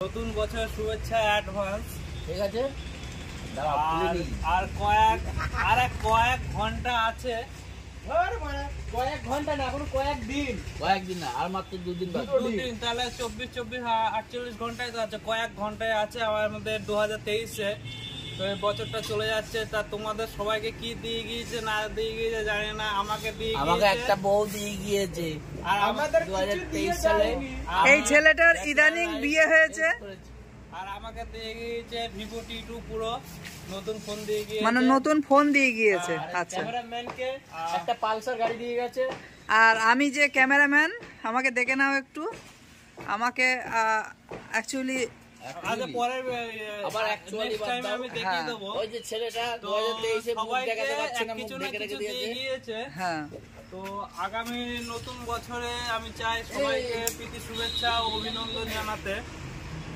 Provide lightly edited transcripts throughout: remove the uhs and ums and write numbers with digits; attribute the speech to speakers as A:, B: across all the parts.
A: নতুন বছর শুভেচ্ছা অ্যাডভান্স।
B: ঠিক আছে,
A: আর কয়েক ঘন্টা আছে।
B: কয়েক ঘন্টা না, এখন কয়েকদিন না, আর মাত্র দুদিন,
A: তাহলে 24-48 ঘন্টায় তো আছে, কয়েক ঘন্টায় আছে আমাদের 2023-এ। তো এই বছরটা চলে যাচ্ছে, তা তোমাদের সবাইকে কি দিয়ে গিয়েছে না দিয়ে গিয়েছে জানি না, আমাকে
B: একটা বউ দিয়ে গিয়েছে।
A: আর আমাদের
B: 2023 সালে
C: এই ছেলেটার ইদানিং বিয়ে হয়েছে,
A: আর আমাকে দিয়ে গিয়েছে Vivo T2 Pro নতুন ফোন দিয়ে গিয়েছে,
C: মানে নতুন ফোন দিয়ে গিয়েছে। আচ্ছা,
A: ক্যামেরাম্যানকে
B: একটা পালসার গাড়ি দিয়ে গেছে।
C: আর আমি যে ক্যামেরাম্যান, আমাকে দেখে নাও একটু। আমাকে অ্যাকচুয়ালি
A: আমি দেখিয়ে দেবো।
B: ওই যে ছেলেটা 2023-এ মুখ দেখাতে পারছে না, মুখ ঢেকে রেখে
A: দিয়েছে।
C: হ্যাঁ,
A: তো আগামী নতুন বছরে আমি চাই সবাইকে প্রীতি শুভেচ্ছা ও অভিনন্দন জানাতে।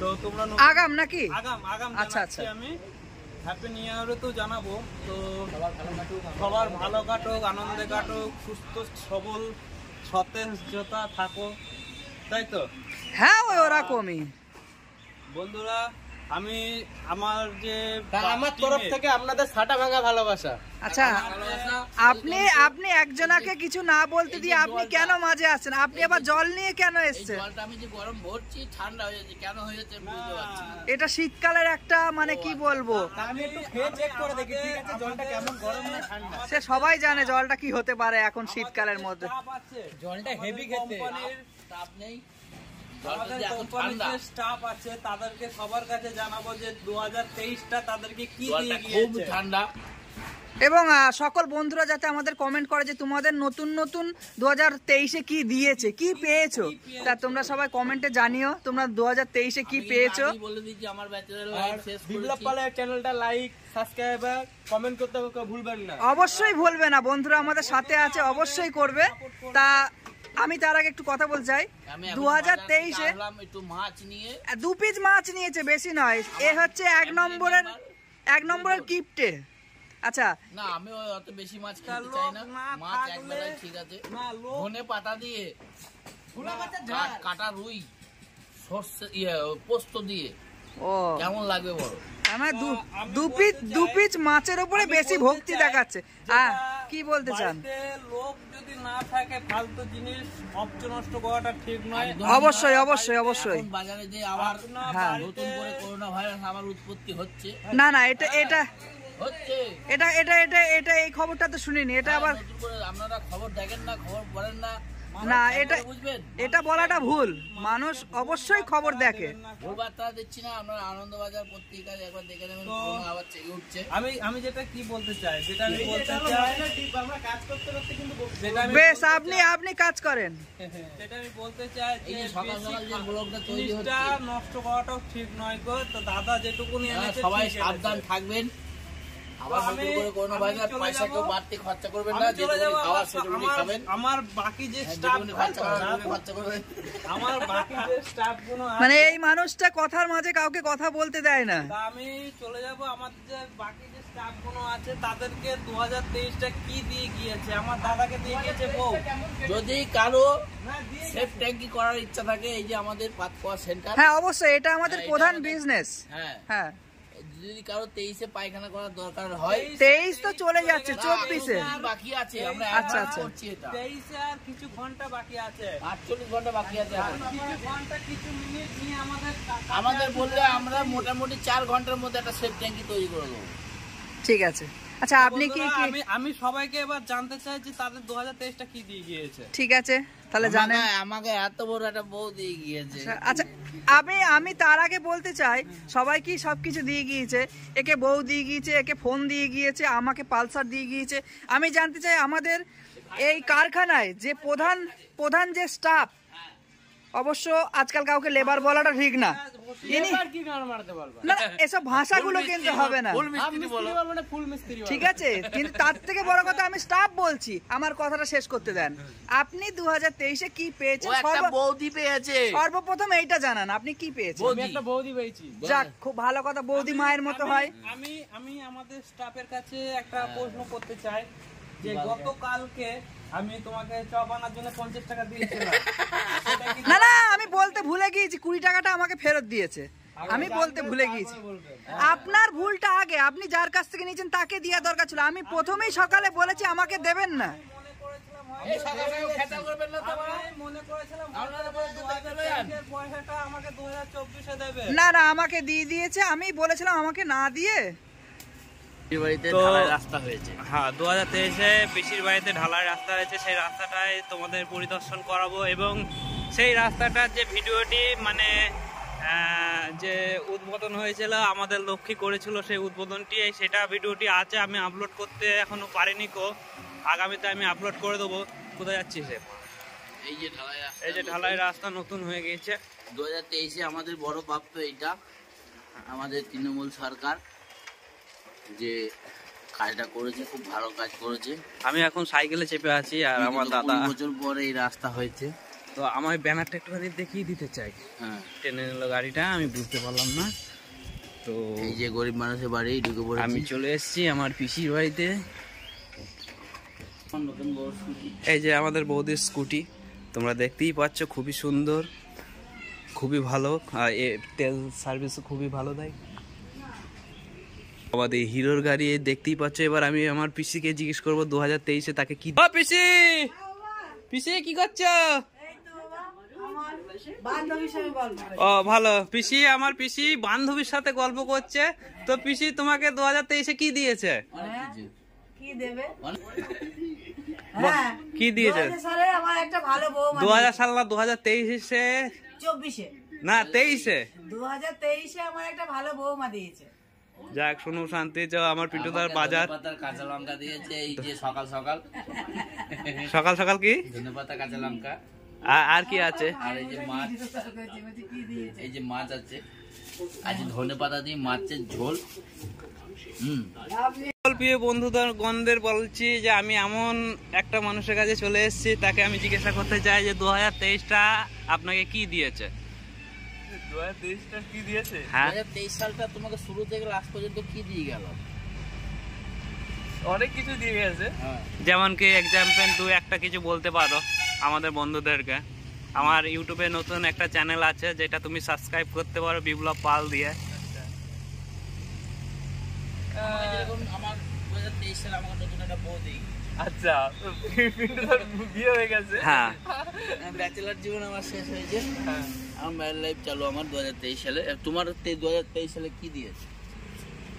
A: তো তোমরা
C: আগাম নাকি
A: আগাম
C: আচ্ছা আচ্ছা,
A: আমি হ্যাপি নিউ ইয়ারে তো জানাবো। তো সবার ভালো কাটুক, আনন্দে কাটুক, সুস্থ সবল সতেজতা থাকো, তাই তো?
C: হ্যাঁ, ওরকমই
A: বন্ধুরা। আমি আমার
B: তরফ থেকে আপনাদের ছাটা ভাঙা ভালোবাসা।
C: আচ্ছা, আপনি একজনাকে কিছু না বলতে দিয়ে আপনি কেন মাঝে আসছেন? আপনি আবার জল নিয়ে কেন এসছেন?
B: আমি যে গরম ভরছি, ঠান্ডা হয়ে যাচ্ছে, কেন হয়ে যাচ্ছে বুঝতে পারছি না।
C: এটা শীতকালের একটা মানে কি বলবো,
A: আমি একটু খেয়ে চেক করে দেখি ঠিক আছে জলটা কেমন গরম না ঠান্ডা।
C: সে সবাই জানে জলটা কি হতে পারে এখন শীতকালের মধ্যে।
A: জলটা হেভি খেতে,
B: তাপ নেই।
A: আমাদের কোম্পানির যে স্টাফ আছে তাদেরকে সবার কাছে জানাবো যে 2023টা তাদেরকে কি দিয়ে গিয়েছে।
B: খুব ঠান্ডা।
C: এবং সকল বন্ধুরা যাতে আমাদের কমেন্ট করে যে তোমাদের নতুন 2023-এ কি দিয়েছে, কি পেয়েছো, তা তোমরা সবাই কমেন্টে জানিও তোমরা 2023-এ কি পেয়েছো।
B: বলে দিচ্ছি আমার ব্যাচেলর লাইফ শেষ করেছি।
A: বিপ্লব পালের চ্যানেলটা লাইক, সাবস্ক্রাইব, কমেন্ট করতে ভুলবেন না।
C: অবশ্যই ভুলবে না, বন্ধুরা আমাদের সাথে আছে, অবশ্যই করবে। তা আমি তার আগে একটু কথা বলতে চাই। 2023-এ
B: একটু মাছ নিয়ে
C: 2 পিস মাছ নিয়েছে, বেশি নয়। এ হচ্ছে এক নম্বরের গিফটে। আচ্ছা
B: না, আমি অত বেশি মাছ খেতে চাই না, মাছ একবেলায় ঠিক আছে। ধনে পাতা দিয়ে কাটা রুই সর্ষে পোস্ত দিয়ে
C: ও
B: কেমন লাগবে বড়?
C: আমার 2 পিস মাছের উপরে বেশি ভক্তি দেখাচ্ছে। কি বলতে চান?
A: লোক যদি না থাকে ফালতু জিনিস নষ্ট করাটা ঠিক নয়।
C: অবশ্যই অবশ্যই অবশ্যই।
B: বাজারে যে আবার নতুন করে করোনা ভাইরাস আবার উৎপত্তি হচ্ছে।
C: না এটা এই খবরটা তো শুনিনি। এটা আবার
B: আপনারা খবর দেখেন না, খবর পড়েন না।
C: না, এটা বলাটা ভুল। মানুষ অবশ্যই খবর দেখে।
B: ভুল বার্তা দিচ্ছি না। আমরা আনন্দবাজার পত্রিকায় একবার দেখে নেবেন, আবার চেয়ে উঠছে।
A: আমি যেটা কি বলতে চাই, আমরা কাজ করতে করতে কিন্তু
C: বেশ আপনি কাজ করেন।
A: সেটা আমি বলতে চাই যে
B: সকাল সকাল যে ব্লগটা তৈরি হচ্ছে
A: নষ্ট করাটাও ঠিক নয় গো। তো দাদা যেটুকুনি এনেছে
B: সবাই সাবধান থাকবেন। আবার নতুন করে কোনো ভাইজার পয়সা কেউ বাড়তি খরচা করবেন না, যেটুকুনি খাওয়া সেটুকুনি খাবেন।
A: আমার বাকি যে স্টাফ
B: খরচা করবেন,
A: আমার বাকি যে স্টাফগুলো
C: মানে এই মানুষটা কথার মাঝে কাউকে কথা বলতে দেয় না।
A: আমি চলে যাব। আমার যে বাকি যে স্টাফগুলো আছে তাদেরকে 2023টা কি দিয়ে গিয়েছে? আমার দাদাকে দিয়ে গিয়েছে বউ।
B: যদি কারো সেফ ট্যাঙ্কি করার ইচ্ছা থাকে, এই যে আমাদের পাতকুয়া সেন্টার।
C: হ্যাঁ অবশ্যই, এটা আমাদের প্রধান বিজনেস। হ্যাঁ,
B: যদি কারো 23-এ পায়খানা করার দরকার হয়,
C: 23 তো চলে যাচ্ছে, 24-এ
B: বাকি আছে। আমরা
C: আচ্ছা
A: 23-এ আর কিছু ঘন্টা বাকি আছে,
B: 48 ঘন্টা বাকি আছে।
A: কিছু ঘন্টা কিছু মিনিট নিয়ে
B: আমাদের বললে আমরা মোটামুটি 4 ঘন্টার মধ্যে একটা সেফ ট্যাঙ্কি তৈরি করে দেবো।
C: ঠিক আছে। আচ্ছা আপনি কি
A: আমি সবাইকে এবার জানতে চাই যে তাদের 2023টা কি দিয়ে গিয়েছে।
C: ঠিক আছে, তাহলে জানেন
B: আমাকে এত বড় একটা বউ দিয়ে গিয়েছে।
C: আচ্ছা আমি তার আগে বলতে চাই, সবাই কি সবকিছু দিয়ে গিয়েছে? একে বউ দিয়ে গিয়েছে, একে ফোন দিয়ে গিয়েছে, আমাকে পালসার দিয়ে গিয়েছে। আমি জানতে চাই আমাদের এই কারখানায় যে প্রধান যে স্টাফ, অবশ্য আজকাল কাউকে লেবার বলাটা ঠিক না। এসব ভাষাগুলো কিন্তু হবে না, ঠিক আছে? কিন্তু তার থেকে বড় কথা আমি স্টাফ বলছি, আমার কথাটা শেষ করতে দেন। আপনি 2023-এ কি পেয়েছেন?
B: বৌদি পেয়েছে।
C: সর্বপ্রথম এইটা জানান, আপনি কি পেয়েছেন?
A: আমি একটা বৌদি পেয়েছি।
C: যাক, খুব ভালো কথা, বৌদি মায়ের মতো হয়।
A: আমি আমাদের স্টাফের কাছে একটা প্রশ্ন করতে চাই যে গতকালকে আমি তোমাকে চপ আনার জন্য 50 টাকা দিয়েছিলাম।
C: না না, আমি বলতে ভুলে গিয়েছি, 20 টাকাটা আমাকে ফেরত দিয়েছে। আমি বলতে ভুলে গিয়েছি। আপনার ভুলটা আগে, আপনি যার কাছ থেকে নিয়েছেন তাকে দেওয়া দরকার ছিল। আমি প্রথমেই সকালে বলেছি আমাকে দেবেন না। না না, আমাকে দিয়ে দিয়েছে, আমি বলেছিলাম আমাকে না দিয়ে।
B: রাস্তা হয়েছে,
A: হ্যাঁ 2023-এ পিসির বাড়িতে ঢালাই রাস্তা হয়েছে। সেই রাস্তাটাই তোমাদের পরিদর্শন করাবো এবং সেই রাস্তাটার যে ভিডিওটি মানে যে উদ্বোধন হয়েছিল, আমাদের লক্ষ্মী করেছিল সেই উদ্বোধনটি, সেটা ভিডিওটি আছে। আমি আপলোড করতে এখনো পারিনি আগামীতে আমি আপলোড করে দেবো। কোথায় যাচ্ছি সে? এই যে ঢালাই রাস্তা নতুন হয়ে গেছে
B: 2023-এ। আমাদের বড় প্রাপ্ত এইটা, আমাদের তৃণমূল সরকার যে কাজটা করেছে, খুব ভালো কাজ করেছে।
A: আমি এখন সাইকেলে চেপে আছি আর আমার দাদা,
B: বছর পরে এই রাস্তা হয়েছে।
A: তো আমার ব্যানারটা একটুখানি দেখিয়ে দিতে চাই।
B: হ্যাঁ,
A: ট্রেনে এলো গাড়িটা, আমি বুঝতে পারলাম না। তো
B: এই যে গরিব মানুষের বাড়ি ঢুকে পড়েছি।
A: আমি চলে এসেছি আমার পিসির বাড়িতে। এই যে আমাদের বৌদির স্কুটি, তোমরা দেখতেই পাচ্ছ, খুবই সুন্দর, খুবই ভালো, আর তেল সার্ভিসও খুবই ভালো দেয়। আমাদের হিরোর গাড়ি দেখতেই পাচ্ছ। এবার আমি আমার পিসিকে জিজ্ঞেস করবো 2023-এ তাকে কি। পিসি, পিসি কি করছো? ও ভালো, পিসি আমার পিসি বান্ধবীর সাথে গল্প করছে। তো পিসি তোমাকে 2023-এ কি দিয়েছে?
D: কি দেবে?
A: কি দিয়েছে? 2000 সাল না 2023-এ?
D: 24-এ
A: না 23-এ।
D: 2023-এ আমার একটা ভালো বৌমা দিয়েছে।
A: যাক, শুনুন শান্তি। যাও আমার পিন্টুদার বাজার
B: কাঁচা লঙ্কা দিয়েছে। এই যে সকাল সকাল
A: সকাল সকাল কি
B: ধনেপাতা কাঁচা লঙ্কা,
A: আর কি আছে?
B: আর এই যে মাছ, এই যে মাছ আছে, আজ ধনেপাতা দিয়ে মাছের ঝোল।
A: প্রিয় বন্ধুদের গন্ধের বলছি যে আমি এমন একটা মানুষের কাছে চলে এসেছি, তাকে আমি জিজ্ঞাসা করতে চাই যে 2023-টা আপনাকে কি দিয়েছে?
B: 2023-টা কি দিয়েছে? 2023 সালটা তোমাকে শুরু থেকে লাস্ট পর্যন্ত কি দিয়ে গেল?
A: অনেক কিছু দিয়ে গেছে। যেমন কি এক্সাম্পল তুই একটা কিছু বলতে পারো আমাদের বন্ধুদেরকে? আমার ইউটিউবে নতুন একটা চ্যানেল আছে, যেটা তুমি সাবস্ক্রাইব করতে পারো, বিপ্লব পাল দিয়ে।
B: আমার 2023 সালে আমার নতুন একটা বউ দিই।
A: আচ্ছা, বিয়ে হয়ে গেছে? হ্যাঁ,
B: ব্যাচেলর জীবন আমার শেষ হয়েছে। আমার ম্যারেজ লাইফ চালু আমার 2023 সালে। তোমার 2023 সালে কি দিয়েছে?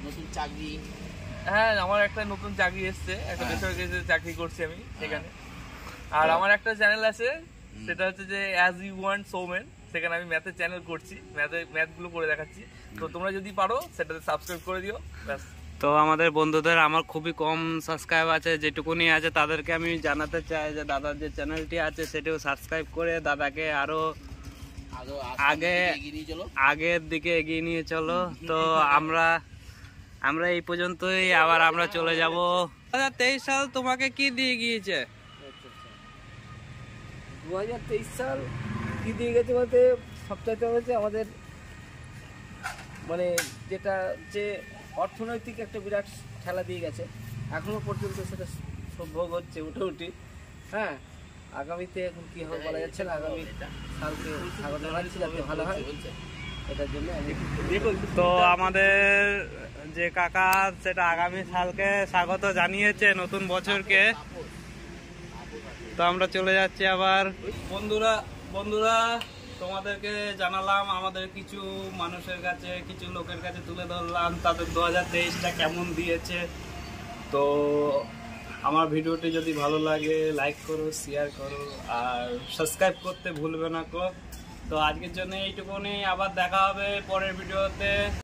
B: নতুন চাকরি?
E: হ্যাঁ, আমার একটা নতুন চাকরি এসছে, একটা বেসরকারি চাকরি করছি আমি সেখানে। আর আমার একটা চ্যানেল আছে, সেটা হচ্ছে যে অ্যাজ ইউ ওয়ান্ট সোমেন। সেখানে আমি ম্যাথের চ্যানেল করছি, ম্যাথগুলো করে দেখাচ্ছি। তো তোমরা যদি পারো সেটাতে সাবস্ক্রাইব করে দিও, ব্যাস।
A: তো আমাদের বন্ধুদের, আমার খুবই কম সাবস্ক্রাইব আছে, যেটুকুনি আছে তাদেরকে আমি জানাতে চাই যে দাদার যে চ্যানেলটি আছে সেটাও সাবস্ক্রাইব করে দাদাকে আরো আগের দিকে এগিয়ে নিয়ে চলো। তো আমরা এই পর্যন্তই, আবার আমরা চলে যাব। 2023 সাল তোমাকে কি দিয়ে গিয়েছে?
F: 2023 সাল কি দিয়ে গেছে বলতে সবচাইতে হচ্ছে আমাদের মানে যেটা যে অর্থনৈতিক একটা বিরাট খেলা দিয়ে গেছে। এখনো পর্যন্ত সেটা ভোগ হচ্ছে, উঠে। হ্যাঁ, আগামীতে এখন কি হবে বলা যাচ্ছে না। আগামী সালকে স্বাগত জানাচ্ছি, যাতে ভালো হয় এটার জন্য।
A: তো আমাদের যে কাকা, সেটা আগামী সালকে স্বাগত জানিয়েছে, নতুন বছরকে। তো আমরা চলে যাচ্ছি আবার। বন্ধুরা তোমাদেরকে জানালাম, আমাদের কিছু মানুষের কাছে, কিছু লোকের কাছে তুলে ধরলাম তাদের 2023টা কেমন দিয়েছে। তো আমার ভিডিওটি যদি ভালো লাগে লাইক করো, শেয়ার করো, আর সাবস্ক্রাইব করতে ভুলবে না। তো আজকের জন্য এইটুকুনি, আবার দেখা হবে পরের ভিডিওতে।